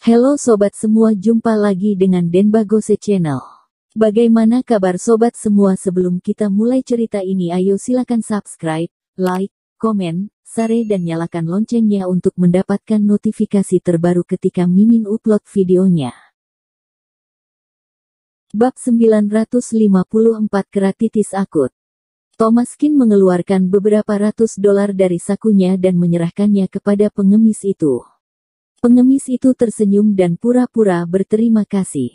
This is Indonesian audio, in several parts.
Halo sobat semua, jumpa lagi dengan Denbagose Channel. Bagaimana kabar sobat semua? Sebelum kita mulai cerita ini, ayo silakan subscribe, like, komen, share dan nyalakan loncengnya untuk mendapatkan notifikasi terbaru ketika Mimin upload videonya. Bab 954, Keratitis Akut. Thomaskin mengeluarkan beberapa ratus dolar dari sakunya dan menyerahkannya kepada pengemis itu. Pengemis itu tersenyum dan pura-pura berterima kasih.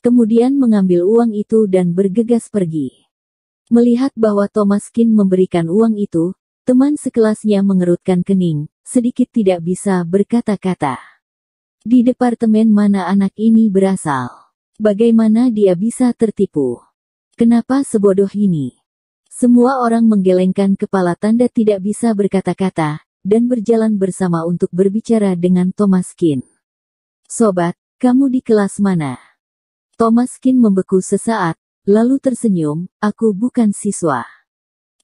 Kemudian mengambil uang itu dan bergegas pergi. Melihat bahwa Thomaskin memberikan uang itu, teman sekelasnya mengerutkan kening, sedikit tidak bisa berkata-kata. Di departemen mana anak ini berasal? Bagaimana dia bisa tertipu? Kenapa sebodoh ini? Semua orang menggelengkan kepala tanda tidak bisa berkata-kata, dan berjalan bersama untuk berbicara dengan Thomaskin. Sobat, kamu di kelas mana? Thomaskin membeku sesaat, lalu tersenyum, aku bukan siswa.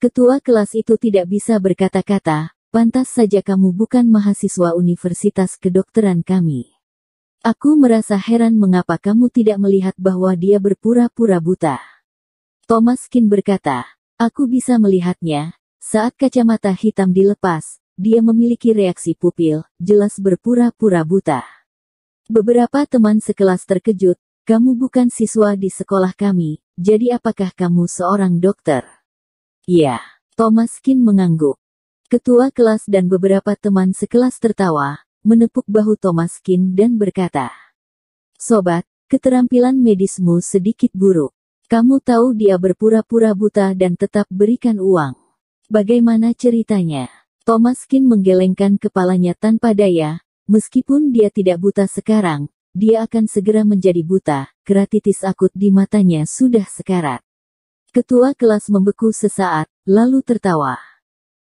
Ketua kelas itu tidak bisa berkata-kata, pantas saja kamu bukan mahasiswa Universitas Kedokteran kami. Aku merasa heran mengapa kamu tidak melihat bahwa dia berpura-pura buta. Thomaskin berkata, aku bisa melihatnya, saat kacamata hitam dilepas. Dia memiliki reaksi pupil, jelas berpura-pura buta. Beberapa teman sekelas terkejut, kamu bukan siswa di sekolah kami, jadi apakah kamu seorang dokter? Ya, Thomaskin mengangguk. Ketua kelas dan beberapa teman sekelas tertawa, menepuk bahu Thomaskin dan berkata, sobat, keterampilan medismu sedikit buruk. Kamu tahu dia berpura-pura buta dan tetap berikan uang. Bagaimana ceritanya? Thomaskin menggelengkan kepalanya tanpa daya, meskipun dia tidak buta sekarang, dia akan segera menjadi buta, keratitis akut di matanya sudah sekarat. Ketua kelas membeku sesaat, lalu tertawa.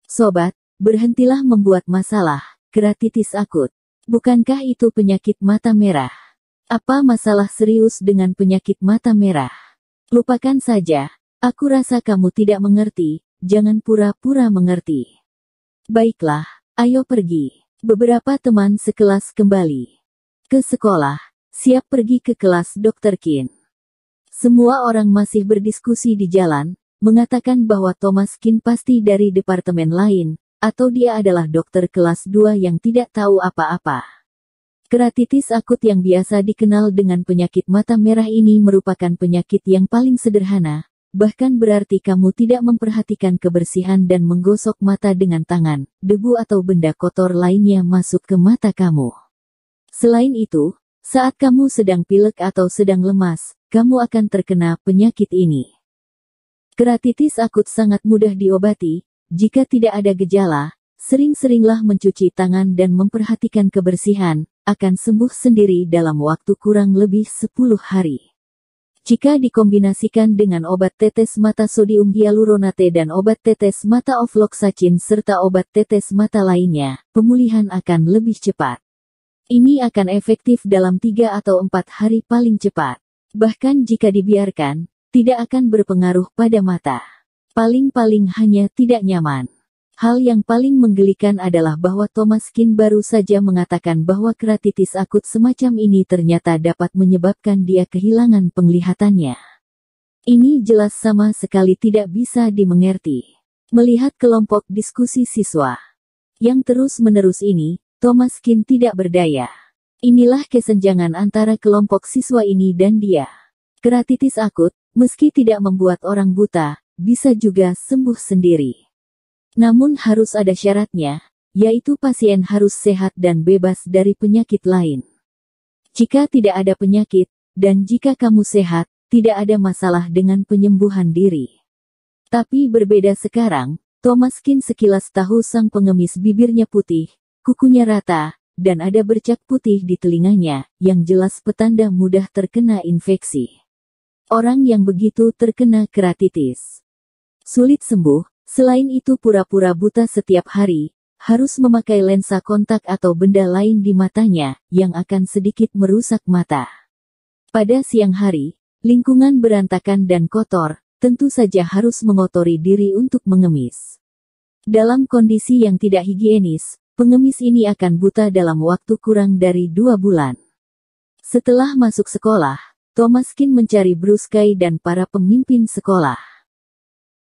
Sobat, berhentilah membuat masalah, keratitis akut. Bukankah itu penyakit mata merah? Apa masalah serius dengan penyakit mata merah? Lupakan saja, aku rasa kamu tidak mengerti, jangan pura-pura mengerti. Baiklah, ayo pergi. Beberapa teman sekelas kembali ke sekolah, siap pergi ke kelas Dr. Kin. Semua orang masih berdiskusi di jalan, mengatakan bahwa Thomaskin pasti dari departemen lain, atau dia adalah dokter kelas 2 yang tidak tahu apa-apa. Keratitis akut yang biasa dikenal dengan penyakit mata merah ini merupakan penyakit yang paling sederhana. Bahkan berarti kamu tidak memperhatikan kebersihan dan menggosok mata dengan tangan, debu atau benda kotor lainnya masuk ke mata kamu. Selain itu, saat kamu sedang pilek atau sedang lemas, kamu akan terkena penyakit ini. Keratitis akut sangat mudah diobati, jika tidak ada gejala, sering-seringlah mencuci tangan dan memperhatikan kebersihan, akan sembuh sendiri dalam waktu kurang lebih 10 hari. Jika dikombinasikan dengan obat tetes mata sodium hyaluronate dan obat tetes mata ofloxacin serta obat tetes mata lainnya, pemulihan akan lebih cepat. Ini akan efektif dalam 3 atau 4 hari paling cepat. Bahkan jika dibiarkan, tidak akan berpengaruh pada mata. Paling-paling hanya tidak nyaman. Hal yang paling menggelikan adalah bahwa Thomaskin baru saja mengatakan bahwa keratitis akut semacam ini ternyata dapat menyebabkan dia kehilangan penglihatannya. Ini jelas sama sekali tidak bisa dimengerti. Melihat kelompok diskusi siswa yang terus-menerus ini, Thomaskin tidak berdaya. Inilah kesenjangan antara kelompok siswa ini dan dia. Keratitis akut, meski tidak membuat orang buta, bisa juga sembuh sendiri. Namun harus ada syaratnya, yaitu pasien harus sehat dan bebas dari penyakit lain. Jika tidak ada penyakit, dan jika kamu sehat, tidak ada masalah dengan penyembuhan diri. Tapi berbeda sekarang, Thomaskin sekilas tahu sang pengemis bibirnya putih, kukunya rata, dan ada bercak putih di telinganya, yang jelas petanda mudah terkena infeksi. Orang yang begitu terkena keratitis sulit sembuh. Selain itu pura-pura buta setiap hari, harus memakai lensa kontak atau benda lain di matanya, yang akan sedikit merusak mata. Pada siang hari, lingkungan berantakan dan kotor, tentu saja harus mengotori diri untuk mengemis. Dalam kondisi yang tidak higienis, pengemis ini akan buta dalam waktu kurang dari 2 bulan. Setelah masuk sekolah, Thomas Kin mencari Bruce Kay dan para pemimpin sekolah.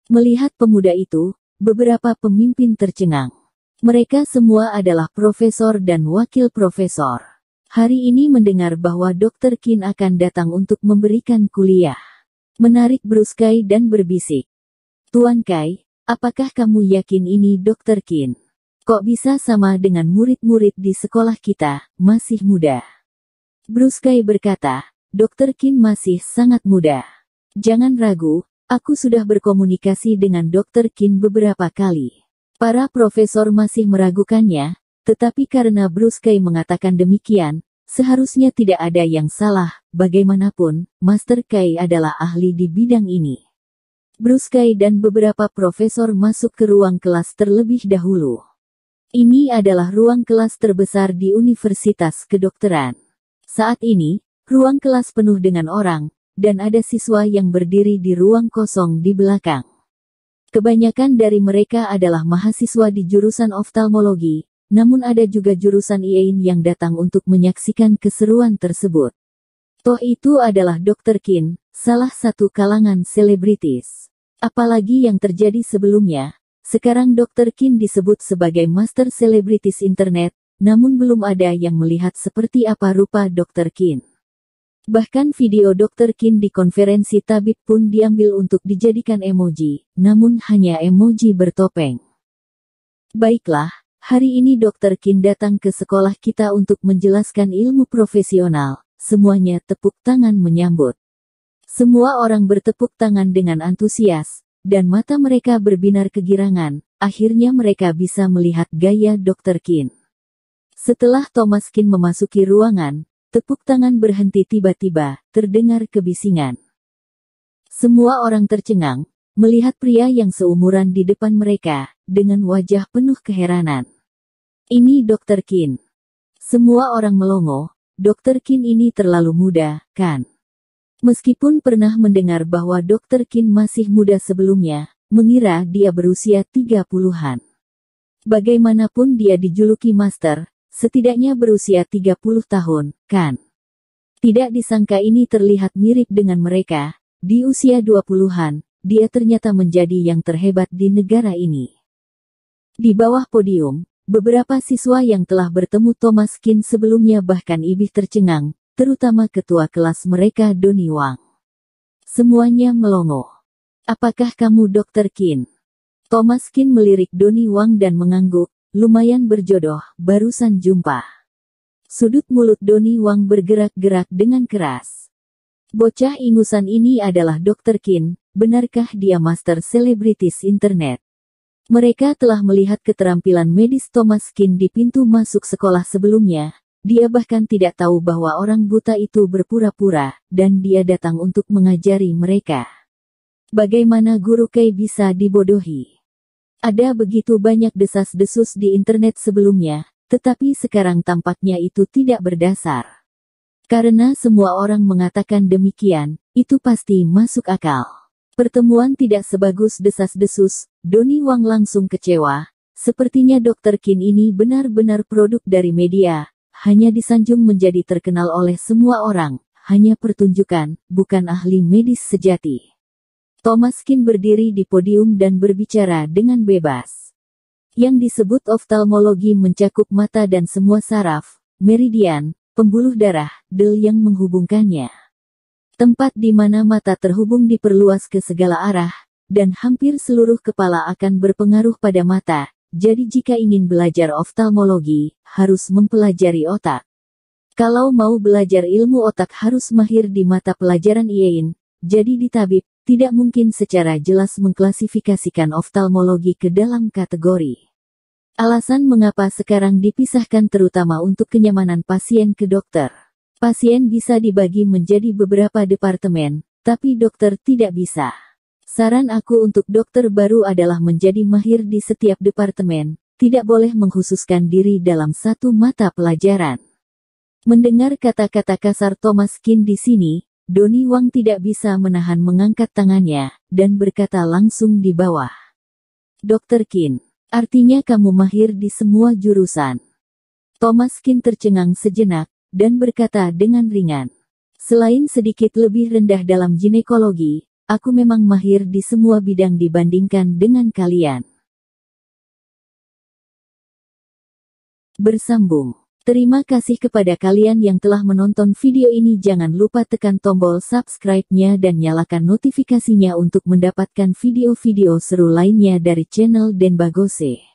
Melihat pemuda itu, beberapa pemimpin tercengang. Mereka semua adalah profesor dan wakil profesor. Hari ini mendengar bahwa Dr. Kin akan datang untuk memberikan kuliah. Menarik Bruce Kay dan berbisik. Tuan Kay, apakah kamu yakin ini Dr. Kin? Kok bisa sama dengan murid-murid di sekolah kita, masih muda? Bruce Kay berkata, Dr. Kin masih sangat muda. Jangan ragu, aku sudah berkomunikasi dengan Dr. Kin beberapa kali. Para profesor masih meragukannya, tetapi karena Bruce Kay mengatakan demikian, seharusnya tidak ada yang salah. Bagaimanapun, Master Kay adalah ahli di bidang ini. Bruce Kay dan beberapa profesor masuk ke ruang kelas terlebih dahulu. Ini adalah ruang kelas terbesar di Universitas Kedokteran. Saat ini, ruang kelas penuh dengan orang, dan ada siswa yang berdiri di ruang kosong di belakang. Kebanyakan dari mereka adalah mahasiswa di jurusan oftalmologi, namun ada juga jurusan IAIN yang datang untuk menyaksikan keseruan tersebut. Toh itu adalah Dr. Kin, salah satu kalangan selebritis. Apalagi yang terjadi sebelumnya, sekarang Dr. Kin disebut sebagai Master Selebritis Internet, namun belum ada yang melihat seperti apa rupa Dr. Kin. Bahkan video Dr. Kin di konferensi tabib pun diambil untuk dijadikan emoji, namun hanya emoji bertopeng. Baiklah, hari ini Dr. Kin datang ke sekolah kita untuk menjelaskan ilmu profesional, semuanya tepuk tangan menyambut. Semua orang bertepuk tangan dengan antusias, dan mata mereka berbinar kegirangan, akhirnya mereka bisa melihat gaya Dr. Kin. Setelah Thomas Kin memasuki ruangan, tepuk tangan berhenti tiba-tiba, terdengar kebisingan. Semua orang tercengang, melihat pria yang seumuran di depan mereka, dengan wajah penuh keheranan. Ini Dr. Kin. Semua orang melongo, Dr. Kin ini terlalu muda, kan? Meskipun pernah mendengar bahwa Dr. Kin masih muda sebelumnya, mengira dia berusia 30-an. Bagaimanapun dia dijuluki Master, setidaknya berusia 30 tahun, kan? Tidak disangka ini terlihat mirip dengan mereka, di usia 20-an, dia ternyata menjadi yang terhebat di negara ini. Di bawah podium, beberapa siswa yang telah bertemu Thomas Kin sebelumnya bahkan ibih tercengang, terutama ketua kelas mereka Donnie Wang. Semuanya melongo. Apakah kamu Dr. Kin? Thomas Kin melirik Donnie Wang dan mengangguk. Lumayan berjodoh, barusan jumpa. Sudut mulut Donnie Wang bergerak-gerak dengan keras. Bocah ingusan ini adalah Dr. Kin, benarkah dia Master Selebritis Internet? Mereka telah melihat keterampilan medis Thomas Kin di pintu masuk sekolah sebelumnya. Dia bahkan tidak tahu bahwa orang buta itu berpura-pura, dan dia datang untuk mengajari mereka. Bagaimana Guru Kay bisa dibodohi? Ada begitu banyak desas-desus di internet sebelumnya, tetapi sekarang tampaknya itu tidak berdasar. Karena semua orang mengatakan demikian, itu pasti masuk akal. Pertemuan tidak sebagus desas-desus, Donnie Wang langsung kecewa. Sepertinya Dr. Kin ini benar-benar produk dari media, hanya disanjung menjadi terkenal oleh semua orang, hanya pertunjukan, bukan ahli medis sejati. Thomas Kin berdiri di podium dan berbicara dengan bebas. Yang disebut oftalmologi mencakup mata dan semua saraf, meridian, pembuluh darah, del yang menghubungkannya. Tempat di mana mata terhubung diperluas ke segala arah, dan hampir seluruh kepala akan berpengaruh pada mata. Jadi jika ingin belajar oftalmologi, harus mempelajari otak. Kalau mau belajar ilmu otak harus mahir di mata pelajaran IAIN, jadi di tabib. Tidak mungkin secara jelas mengklasifikasikan oftalmologi ke dalam kategori. Alasan mengapa sekarang dipisahkan terutama untuk kenyamanan pasien ke dokter. Pasien bisa dibagi menjadi beberapa departemen, tapi dokter tidak bisa. Saran aku untuk dokter baru adalah menjadi mahir di setiap departemen, tidak boleh mengkhususkan diri dalam satu mata pelajaran. Mendengar kata-kata kasar Thomas Kin di sini, Donnie Wang tidak bisa menahan mengangkat tangannya, dan berkata langsung di bawah. Dr. Kin, artinya kamu mahir di semua jurusan. Thomas Kin tercengang sejenak, dan berkata dengan ringan, "Selain sedikit lebih rendah dalam ginekologi, aku memang mahir di semua bidang dibandingkan dengan kalian." Bersambung. Terima kasih kepada kalian yang telah menonton video ini. Jangan lupa tekan tombol subscribe-nya dan nyalakan notifikasinya untuk mendapatkan video-video seru lainnya dari channel Denbagose.